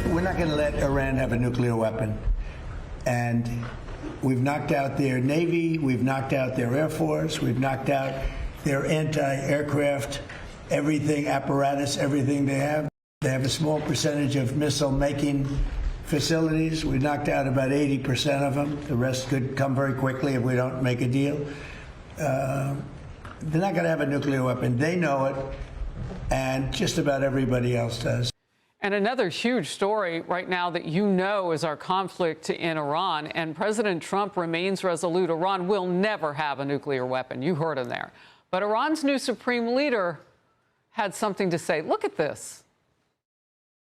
We're not going to let Iran have a nuclear weapon. And we've knocked out their Navy, we've knocked out their Air Force, we've knocked out their anti-aircraft, everything, apparatus, everything they have. They have a small percentage of missile-making facilities. We knocked out about 80% of them. The rest could come very quickly if we don't make a deal. They're not going to have a nuclear weapon. They know it, and just about everybody else does. And another huge story right now that you know is our conflict in Iran. And President Trump remains resolute. Iran will never have a nuclear weapon. You heard him there. But Iran's new supreme leader had something to say. Look at this.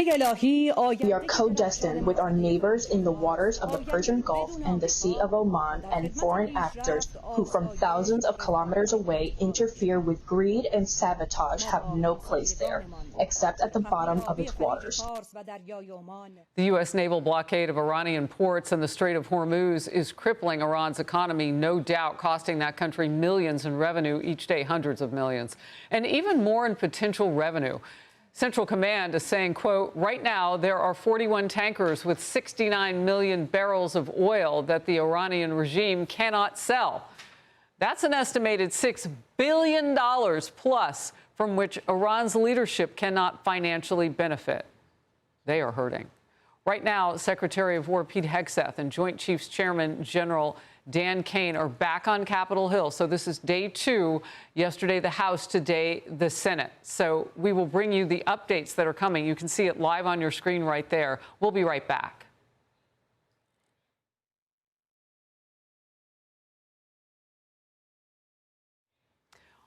We are co-destined with our neighbors in the waters of the Persian Gulf and the Sea of Oman and foreign actors who from thousands of kilometers away interfere with greed and sabotage have no place there, except at the bottom of its waters. The U.S. naval blockade of Iranian ports in the Strait of Hormuz is crippling Iran's economy, no doubt costing that country millions in revenue each day, hundreds of millions, and even more in potential revenue. Central Command is saying, quote, right now there are 41 tankers with 69 million barrels of oil that the Iranian regime cannot sell. That's an estimated $6 billion plus from which Iran's leadership cannot financially benefit. They are hurting. Right now, Secretary of War Pete Hegseth and Joint Chiefs Chairman General Dan Kane are back on Capitol Hill. So this is day 2. Yesterday, the House. Today, the Senate. So we will bring you the updates that are coming. You can see it live on your screen right there. We'll be right back.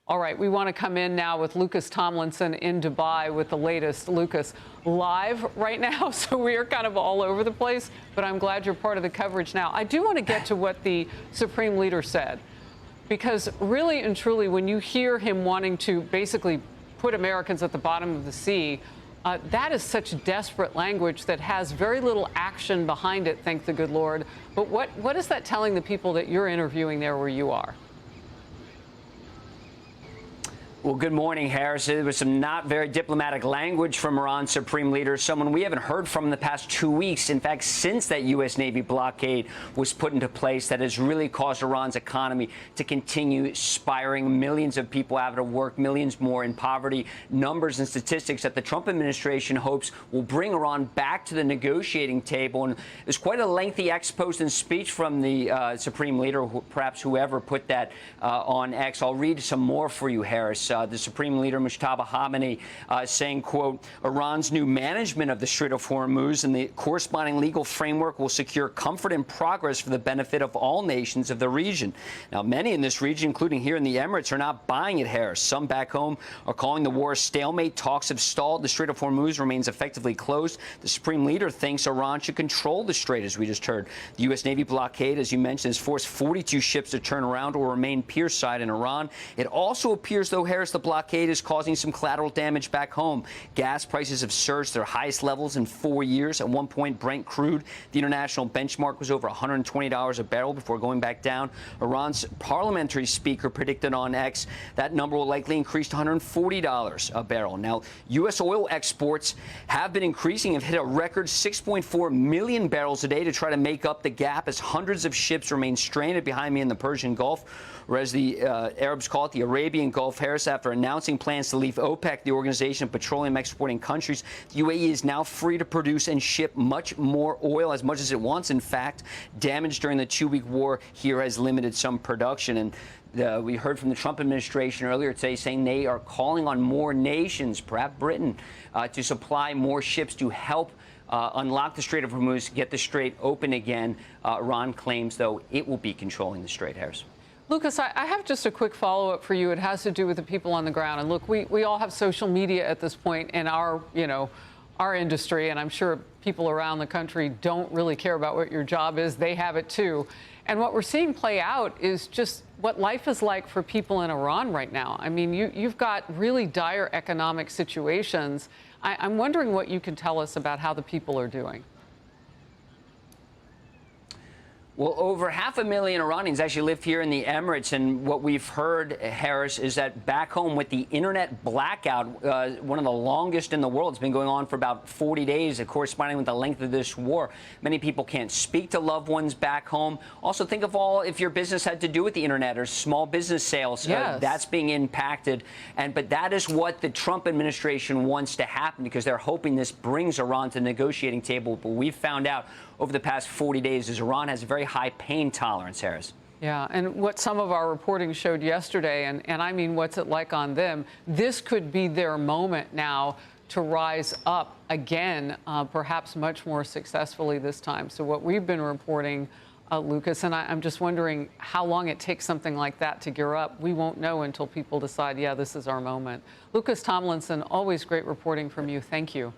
All right, we want to come in now with Lucas Tomlinson in Dubai with the latest. Lucas, live right now, so we are kind of all over the place, but I'm glad you're part of the coverage now. I do want to get to what the Supreme Leader said, because really and truly, when you hear him wanting to basically put Americans at the bottom of the sea, that is such desperate language that has very little action behind it, thank the good Lord. But what is that telling the people that you're interviewing there where you are? Well, good morning, Harris. There was some not very diplomatic language from Iran's supreme leader, someone we haven't heard from in the past 2 weeks. In fact, since that U.S. Navy blockade was put into place, that has really caused Iran's economy to continue spiraling, millions of people out of work, millions more in poverty. Numbers and statistics that the Trump administration hopes will bring Iran back to the negotiating table. And there's quite a lengthy expose and speech from the supreme leader, perhaps whoever put that on X. I'll read some more for you, Harris. The Supreme Leader, Mojtaba Khamenei, saying, quote, Iran's new management of the Strait of Hormuz and the corresponding legal framework will secure comfort and progress for the benefit of all nations of the region. Now, many in this region, including here in the Emirates, are not buying it, Harris. Some back home are calling the war a stalemate. Talks have stalled. The Strait of Hormuz remains effectively closed. The Supreme Leader thinks Iran should control the strait, as we just heard. The U.S. Navy blockade, as you mentioned, has forced 42 ships to turn around or remain pierside in Iran. It also appears, though, Harris, the blockade is causing some collateral damage back home. Gas prices have surged to their highest levels in 4 years. At one point, Brent crude, the international benchmark, was over $120 a barrel before going back down. Iran's parliamentary speaker predicted on X that number will likely increase to $140 a barrel. Now, U.S. oil exports have been increasing, have hit a record 6.4 million barrels a day to try to make up the gap as hundreds of ships remain stranded behind me in the Persian Gulf, or as the Arabs call it, the Arabian Gulf. Harris, after announcing plans to leave OPEC, the Organization of Petroleum Exporting Countries, the UAE is now free to produce and ship much more oil, as much as it wants. In fact, damage during the 2-week war here has limited some production. And we heard from the Trump administration earlier today saying they are calling on more nations, perhaps Britain, to supply more ships to help unlock the Strait of Hormuz, get the strait open again. Iran claims, though, it will be controlling the strait, Harris. Lucas, I have just a quick follow-up for you. It has to do with the people on the ground. And look, we all have social media at this point in our industry, and I'm sure people around the country don't really care about what your job is. They have it too. And what we're seeing play out is just what life is like for people in Iran right now. I mean, you've got really dire economic situations. I'm wondering what you can tell us about how the people are doing. Well, over 500,000 Iranians actually live here in the Emirates, and what we've heard, Harris, is that back home with the internet blackout, one of the longest in the world, it's been going on for about 40 days, corresponding with the length of this war. Many people can't speak to loved ones back home. Also, think of all if your business had to do with the internet or small business sales, yes. That's being impacted. But that is what the Trump administration wants to happen, because they're hoping this brings Iran to the negotiating table. But we've found out over the past 40 days is Iran has a very high pain tolerance, Harris. Yeah, and what some of our reporting showed yesterday, and I mean, what's it like on them, this could be their moment now to rise up again, perhaps much more successfully this time. So what we've been reporting, Lucas, and I'm just wondering how long it takes something like that to gear up. We won't know until people decide, yeah, this is our moment. Lucas Tomlinson, always great reporting from you. Thank you.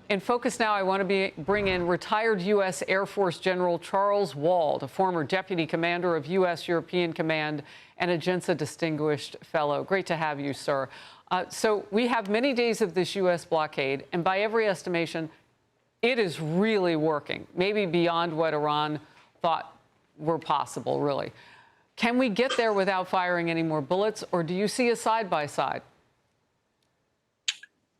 In focus now, I want to bring in retired U.S. Air Force General Charles Wald, a former deputy commander of U.S. European Command and a JINSA Distinguished Fellow. Great to have you, sir. So we have many days of this U.S. blockade, and by every estimation, it is really working, maybe beyond what Iran thought were possible, really. Can we get there without firing any more bullets, or do you see a side-by-side?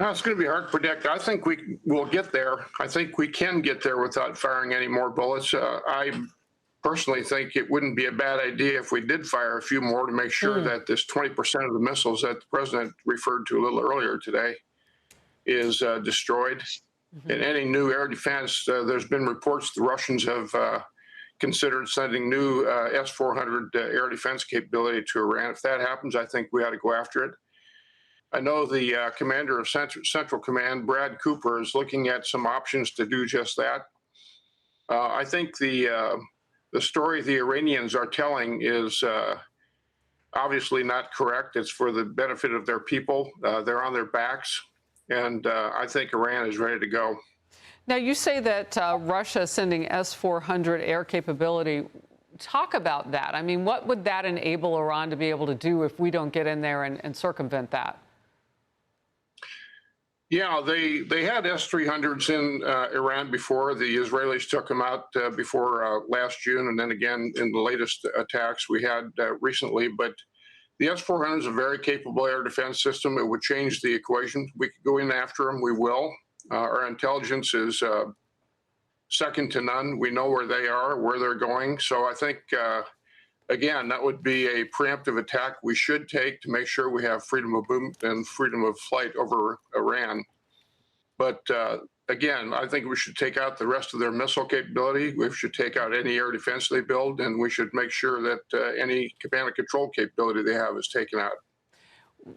No, it's going to be hard to predict. I think we will get there. I think we can get there without firing any more bullets. I personally think it wouldn't be a bad idea if we did fire a few more to make sure that this 20% of the missiles that the president referred to a little earlier today is destroyed. And any new air defense, there's been reports the Russians have considered sending new S-400 air defense capability to Iran. If that happens, I think we ought to go after it. I know the commander of Central Command, Brad Cooper, is looking at some options to do just that. I think the story the Iranians are telling is obviously not correct. It's for the benefit of their people. They're on their backs, and I think Iran is ready to go. Now, you say that Russia is sending S-400 air capability. Talk about that. I mean, what would that enable Iran to be able to do if we don't get in there and circumvent that? Yeah, they had S-300s in Iran before. The Israelis took them out before last June, and then again in the latest attacks we had recently. But the S-400 is a very capable air defense system. It would change the equation. We could go in after them. We will. Our intelligence is second to none. We know where they are, where they're going. So I think, again, that would be a preemptive attack we should take to make sure we have freedom of movement and freedom of flight over Iran. But again, I think we should take out the rest of their missile capability. We should take out any air defense they build, and we should make sure that any command and control capability they have is taken out.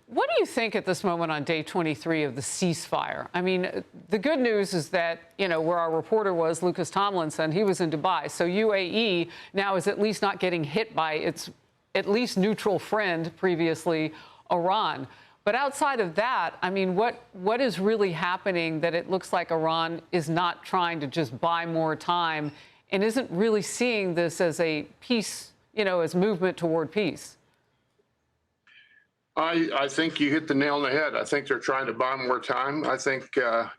What do you think at this moment on day 23 of the ceasefire? I mean, the good news is that, you know, where our reporter was, Lucas Tomlinson, he was in Dubai. So UAE now is at least not getting hit by its at least neutral friend previously, Iran. But outside of that, I mean, what is really happening that it looks like Iran is not trying to just buy more time and isn't really seeing this as a peace, you know, as movement toward peace? I think you hit the nail on the head. I think they're trying to buy more time. I think the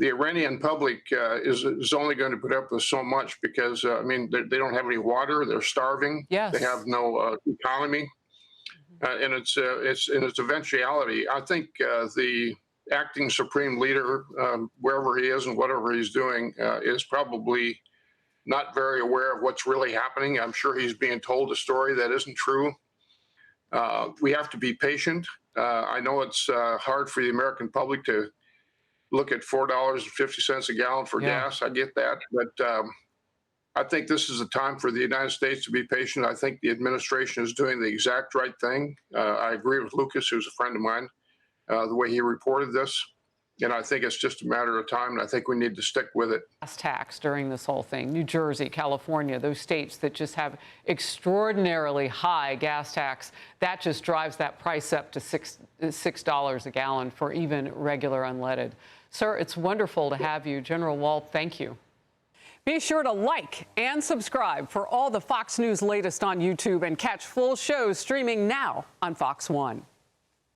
Iranian public is only going to put up with so much because, I mean, they don't have any water. They're starving. Yes. They have no economy. And it's in its eventuality. I think the acting supreme leader, wherever he is and whatever he's doing, is probably not very aware of what's really happening. I'm sure he's being told a story that isn't true. We have to be patient. I know it's hard for the American public to look at $4.50 a gallon for gas. I get that. But I think this is a time for the United States to be patient. I think the administration is doing the exact right thing. I agree with Lucas, who's a friend of mine, the way he reported this. And I think it's just a matter of time, and I think we need to stick with it. Gas tax during this whole thing, New Jersey, California, those states that just have extraordinarily high gas tax, that just drives that price up to $6 a gallon for even regular unleaded. Sir, it's wonderful to have you. General Wald, thank you. Be sure to like and subscribe for all the Fox News latest on YouTube and catch full shows streaming now on Fox One.